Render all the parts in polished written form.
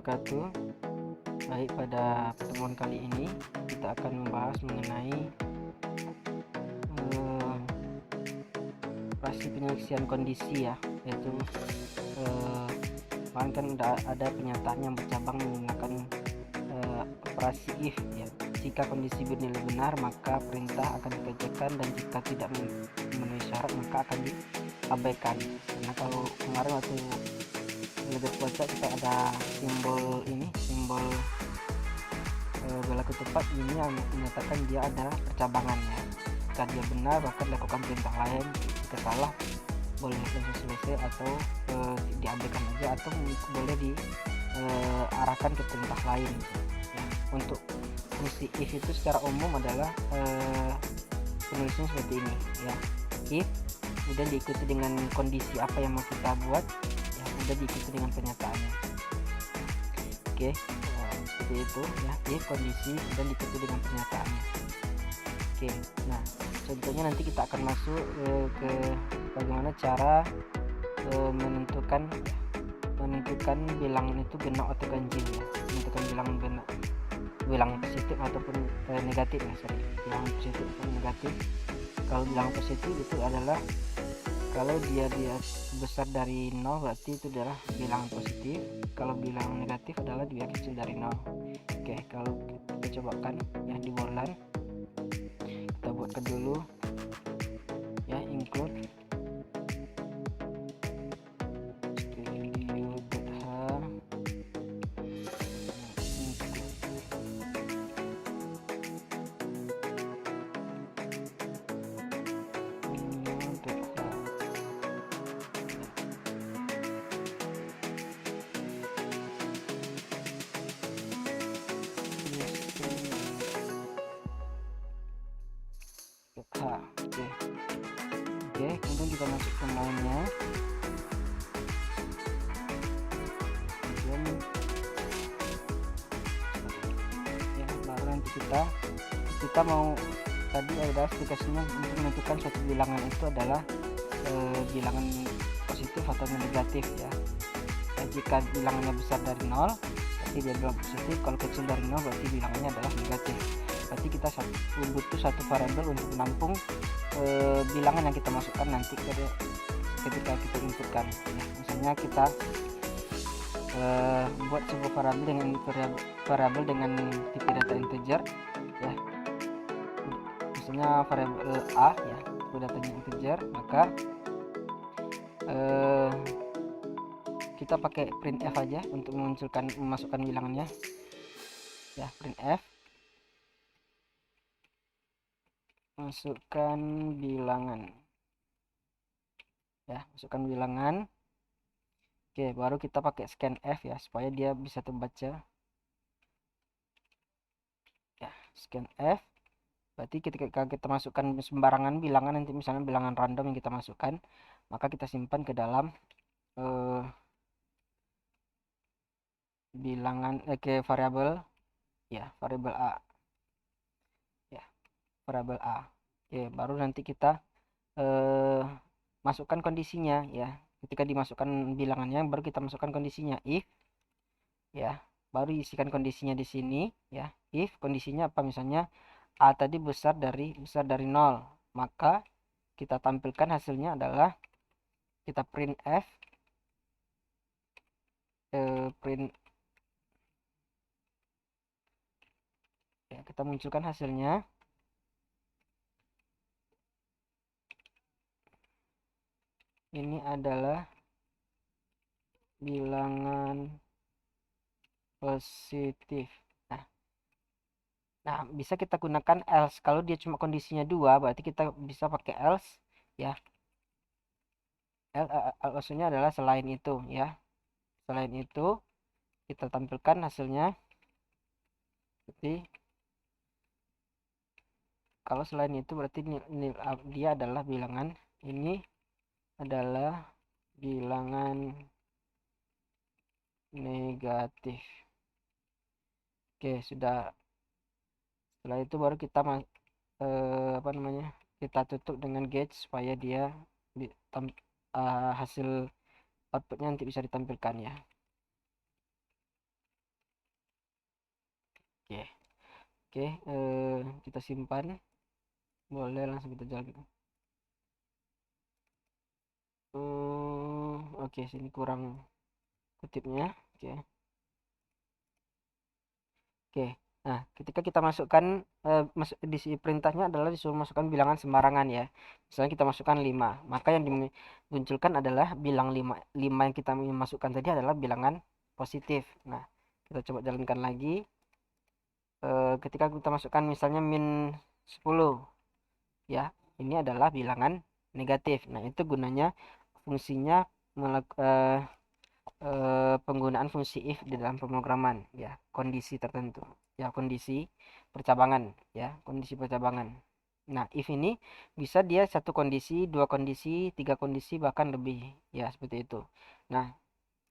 wabarakatuh. Baik, pada pertemuan kali ini kita akan membahas mengenai operasi penyeleksian kondisi ya, yaitu kemarin kan udah ada pernyataan yang bercabang menggunakan operasi if ya. Jika kondisi bernilai benar maka perintah akan dikerjakan, dan jika tidak memenuhi syarat maka akan diabaikan. Karena kalau kemarin waktu belajar cuaca kita ada simbol berlaku tepat, ini yang menyatakan dia ada percabangannya. Jika dia benar maka dilakukan perintah lain, jika salah boleh langsung selesai atau diabaikan aja, atau boleh diarahkan ke perintah lain ya. Untuk fungsi if itu secara umum adalah penulisannya seperti ini ya. If kemudian diikuti dengan kondisi apa yang mau kita buat ya, kemudian diikuti dengan penyataannya. Oke, seperti itu ya, if kondisi dan diikuti dengan penyataannya. Oke, nah contohnya nanti kita akan masuk ke bagaimana cara menentukan bilangan itu genap atau ganjil ya. Menentukan bilangan positif ataupun negatif ya, bilangan positif atau negatif. Kalau bilangan positif itu adalah kalau dia besar dari 0 berarti itu adalah bilangan positif. Kalau bilangan negatif adalah dia kecil dari 0. Oke, kalau kita cobakan ya di bolan, kita buatkan dulu ya, include Oke, kemudian kita masuk ke maunya, kemudian ya baru nanti kita mau tadi ada aplikasinya untuk menentukan suatu bilangan itu adalah bilangan positif atau negatif ya. Jika bilangannya besar dari 0 berarti dia bilang positif, kalau kecil dari 0 berarti bilangannya adalah negatif. Berarti kita butuh satu variabel untuk menampung bilangan yang kita masukkan nanti ketika kita inputkan ya. Misalnya kita buat sebuah variabel dengan tipe data integer ya, misalnya variabel a ya, tipe datanya integer, maka kita pakai printf aja untuk memasukkan bilangannya ya. Printf masukkan bilangan ya, masukkan bilangan. Oke, baru kita pakai scanf ya supaya dia bisa terbaca ya. Scanf berarti ketika kita masukkan sembarangan bilangan, nanti misalnya bilangan random yang kita masukkan, maka kita simpan ke dalam ke variabel ya, variabel a ya, variabel a. Oke, baru nanti kita masukkan kondisinya ya. Ketika dimasukkan bilangannya baru kita masukkan kondisinya, if ya, baru isikan kondisinya di sini ya. If kondisinya apa, misalnya a tadi besar dari 0, maka kita tampilkan hasilnya adalah kita printf ya, kita munculkan hasilnya. Ini adalah bilangan positif. Nah, bisa kita gunakan else. Kalau dia cuma kondisinya 2 berarti kita bisa pakai else ya. Maksudnya adalah selain itu ya. Selain itu kita tampilkan hasilnya seperti, kalau selain itu berarti dia adalah bilangan, ini adalah bilangan negatif. Oke, sudah. Setelah itu baru kita kita tutup dengan gauge supaya dia hasil outputnya nanti bisa ditampilkan ya. Oke, kita simpan, boleh langsung kita jalan. Oke, sini kurang kutipnya. Oke. Oke. Nah, ketika kita masukkan di perintahnya adalah disuruh masukkan bilangan sembarangan ya. Misalnya kita masukkan 5, maka yang dimunculkan adalah bilang 5. 5 yang kita masukkan tadi adalah bilangan positif. Nah, kita coba jalankan lagi. Ketika kita masukkan misalnya min 10 ya, ini adalah bilangan negatif. Nah, itu gunanya fungsinya penggunaan fungsi if di dalam pemrograman ya, kondisi tertentu ya, kondisi percabangan ya, kondisi percabangan. Nah, if ini bisa dia satu kondisi, dua kondisi, tiga kondisi, bahkan lebih ya, seperti itu. Nah,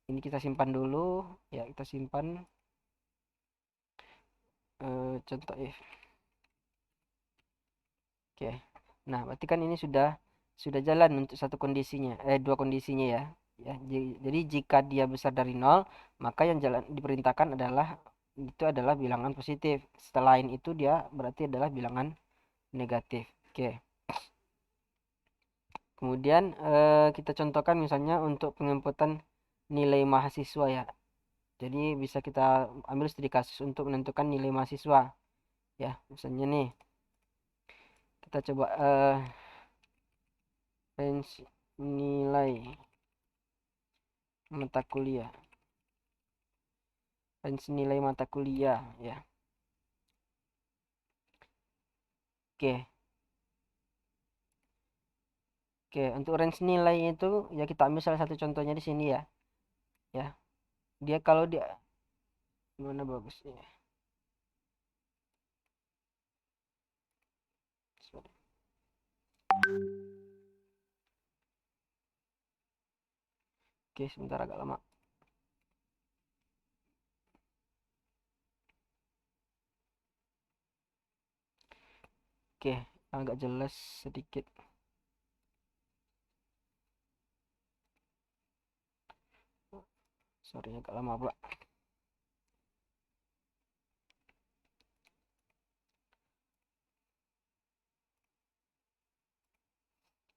ini kita simpan dulu ya, kita simpan contoh if. Oke. Nah, berarti kan ini sudah jalan untuk satu kondisinya, dua kondisinya ya. Ya, jadi jika dia besar dari nol, maka yang jalan diperintahkan adalah itu adalah bilangan positif. Selain itu dia berarti adalah bilangan negatif. Oke. Kemudian kita contohkan misalnya untuk penginputan nilai mahasiswa ya. Jadi bisa kita ambil studi kasus untuk menentukan nilai mahasiswa. Ya, misalnya nih kita coba range nilai mata kuliah, range nilai mata kuliah ya. Oke. Oke, untuk range nilai itu ya kita ambil salah satu contohnya di sini ya. Ya. Dia kalau dia gimana bagusnya? Sorry. Oke, sebentar agak lama. Oke, agak jelas sedikit. Sorry agak lama pula.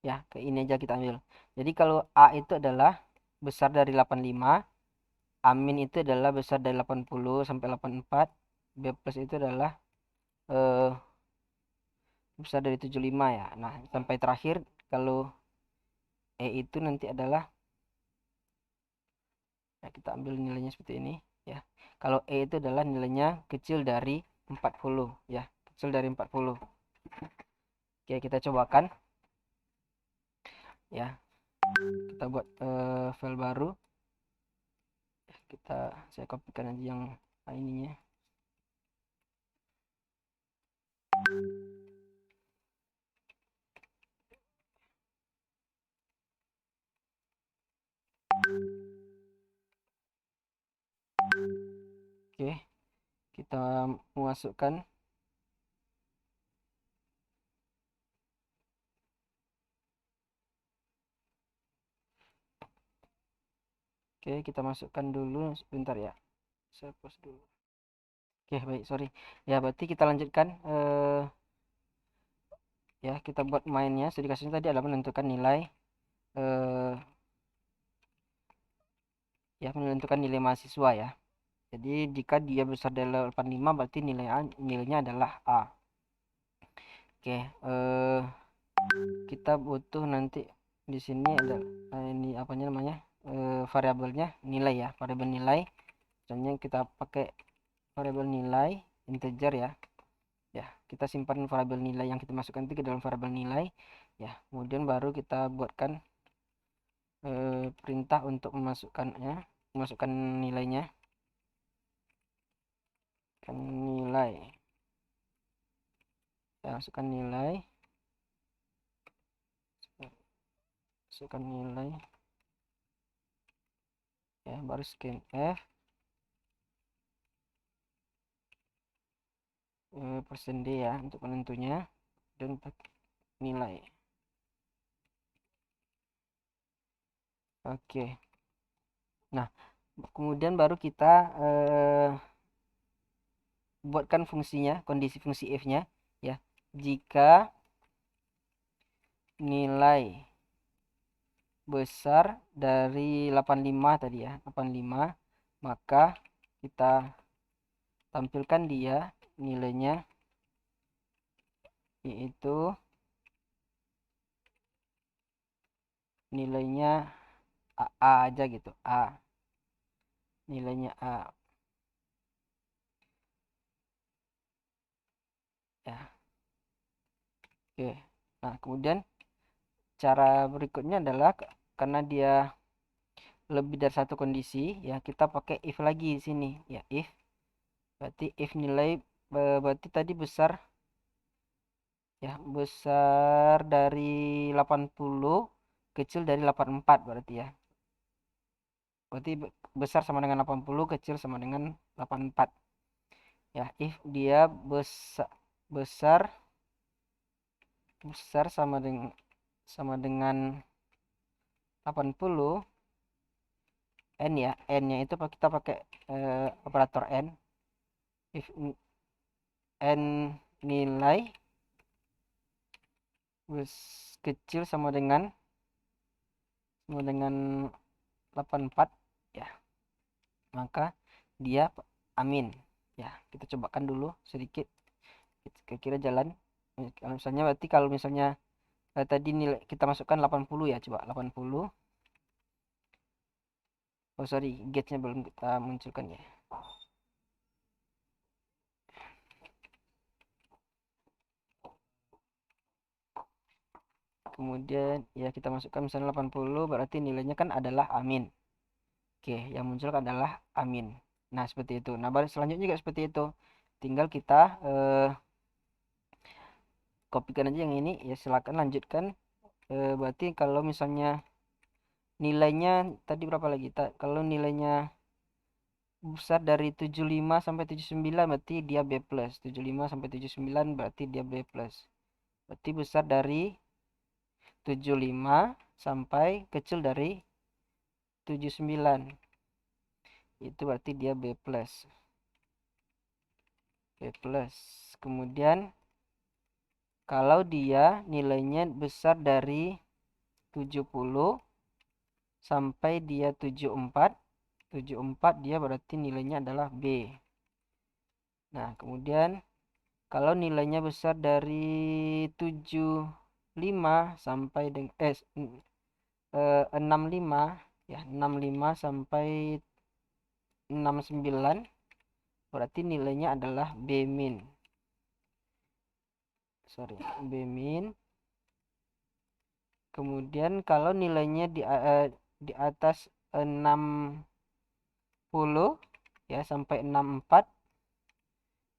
Ya, ke ini aja kita ambil. Jadi kalau A itu adalah besar dari 85, Amin itu adalah besar dari 80 sampai 84, B plus itu adalah eh, besar dari 75 ya. Nah, sampai terakhir kalau E itu nanti adalah, ya, kita ambil nilainya seperti ini ya. Kalau E itu adalah nilainya kecil dari 40 ya, kecil dari 40. Oke, kita cobakan ya. Kita buat file baru. Saya kopikan aja yang ininya. Oke, kita masukkan. Oke, kita masukkan dulu sebentar ya. Saya pause dulu. Oke, baik, sorry. Ya, berarti kita lanjutkan ya, kita buat mainnya. Studi kasusnya tadi adalah menentukan nilai ya, menentukan nilai mahasiswa ya. Jadi jika dia besar dari 85 berarti nilainya adalah A. Oke, kita butuh nanti di sini ada ini apanya namanya, variabelnya nilai ya, variabel nilai. Misalnya kita pakai variabel nilai integer ya. Ya, kita simpan variabel nilai yang kita masukkan itu ke dalam variabel nilai ya. Kemudian baru kita buatkan perintah untuk memasukkan nilainya, kan nilai, ya, masukkan nilai, ya, baru scan F, persen D ya untuk penentunya, dan nilai. Oke, nah kemudian baru kita buatkan fungsinya, kondisi fungsi f-nya ya. Jika nilai besar dari 85 tadi ya, 85, maka kita tampilkan dia nilainya, yaitu nilainya A aja gitu, A, nilainya A ya. Oke, nah kemudian cara berikutnya adalah karena dia lebih dari satu kondisi ya, kita pakai if lagi di sini ya. If berarti if nilai berarti tadi besar ya, besar dari 80, kecil dari 84 berarti ya. Berarti besar sama dengan 80, kecil sama dengan 84 ya. If dia besar besar besar sama dengan 80, n ya, n nya itu kita pakai operator n. If n nilai kecil sama dengan 84 ya, maka dia amin ya. Kita cobakan dulu sedikit, kira-kira jalan. Misalnya berarti kalau misalnya tadi nilai kita masukkan 80 ya, coba 80. Oh sorry, gauge-nya belum kita munculkan ya. Kemudian ya kita masukkan misalnya 80, berarti nilainya kan adalah amin. Oke, yang muncul adalah amin. Nah seperti itu. Nah baru selanjutnya juga seperti itu, tinggal kita kopikan aja yang ini ya. Silakan lanjutkan. Berarti kalau misalnya nilainya tadi berapa lagi, kalau nilainya besar dari 75 sampai 79 berarti dia B+. 75 sampai 79 berarti dia B+. Berarti besar dari 75 sampai kecil dari 79, itu berarti dia B+. Kemudian kalau dia nilainya besar dari 70 sampai dia 74, dia berarti nilainya adalah B. Nah kemudian kalau nilainya besar dari 75 sampai dengan 65 ya, 65 sampai 69, berarti nilainya adalah B min. B min. Kemudian kalau nilainya di atas 60 ya sampai 64,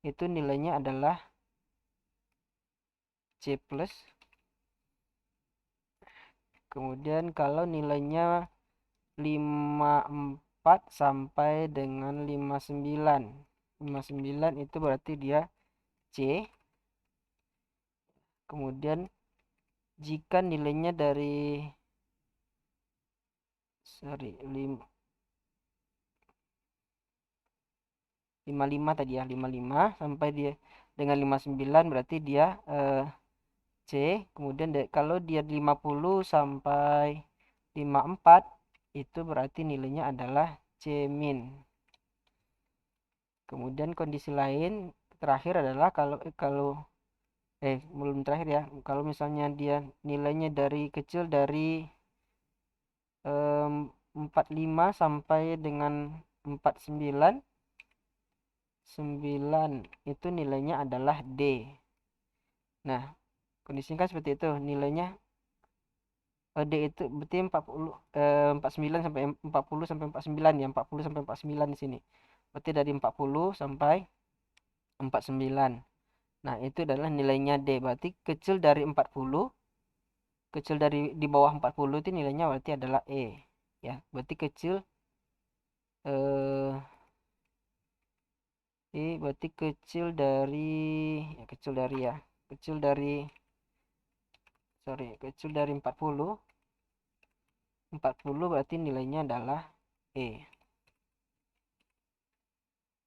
itu nilainya adalah C+. Kemudian kalau nilainya 54 sampai dengan 59 itu berarti dia C. Kemudian jika nilainya dari 55 tadi ya, 55 sampai dia dengan 59 berarti dia C. Kemudian kalau dia 50 sampai 54 itu berarti nilainya adalah C min. Kemudian kondisi lain terakhir adalah kalau belum terakhir ya, kalau misalnya dia nilainya dari kecil dari 45 sampai dengan 49, itu nilainya adalah D. Nah kondisinya kan seperti itu, nilainya D itu berarti 49 sampai 40 sampai 49 ya, 40 sampai 49 di sini. Berarti dari 40 sampai 49. Nah, itu adalah nilainya D. Berarti kecil dari 40, kecil dari di bawah 40 itu nilainya berarti adalah E. Ya, berarti kecil berarti kecil dari kecil dari 40 berarti nilainya adalah E.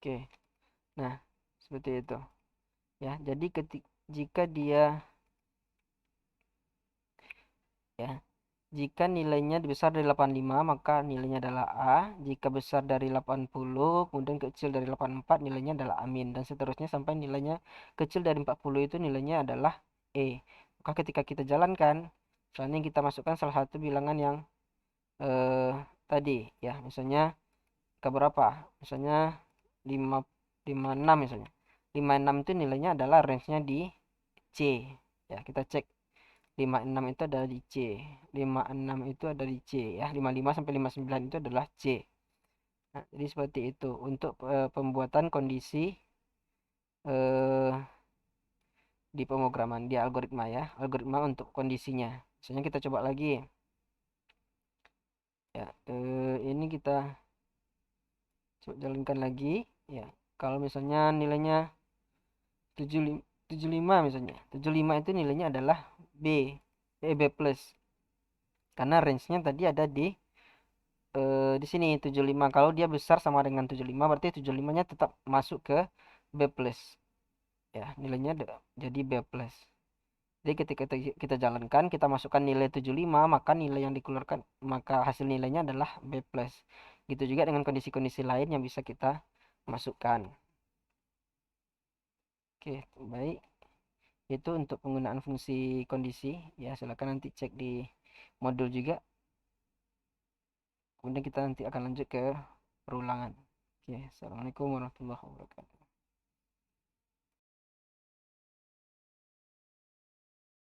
Oke. Nah, seperti itu ya. Jadi jika dia ya, jika nilainya besar dari 85 maka nilainya adalah A. Jika besar dari 80 kemudian kecil dari 84 nilainya adalah amin, dan seterusnya sampai nilainya kecil dari 40 itu nilainya adalah E. Maka ketika kita jalankan, misalnya kita masukkan salah satu bilangan yang eh, tadi ya, misalnya ke berapa? Misalnya 5 56 misalnya. 56 itu nilainya adalah range-nya di C. Ya, kita cek 56 itu ada di C. 56 itu ada di C ya. 55 sampai 59 itu adalah C. Nah, jadi seperti itu untuk pembuatan kondisi eh, di pemrograman, di algoritma ya. Algoritma untuk kondisinya. Misalnya kita coba lagi. Ya, ini kita coba jalankan lagi ya. Kalau misalnya nilainya 75 misalnya. 75 itu nilainya adalah B. B plus. Karena range-nya tadi ada di sini 75. Kalau dia besar sama dengan 75 berarti 75-nya tetap masuk ke B plus. Ya, nilainya jadi B plus. Jadi ketika kita jalankan, kita masukkan nilai 75, maka nilai yang dikeluarkan, maka hasil nilainya adalah B plus. Gitu juga dengan kondisi-kondisi lain yang bisa kita masukkan. Oke, baik. Itu untuk penggunaan fungsi kondisi. Ya, silakan nanti cek di modul juga. Kemudian kita nanti akan lanjut ke perulangan. Oke, assalamualaikum warahmatullahi wabarakatuh.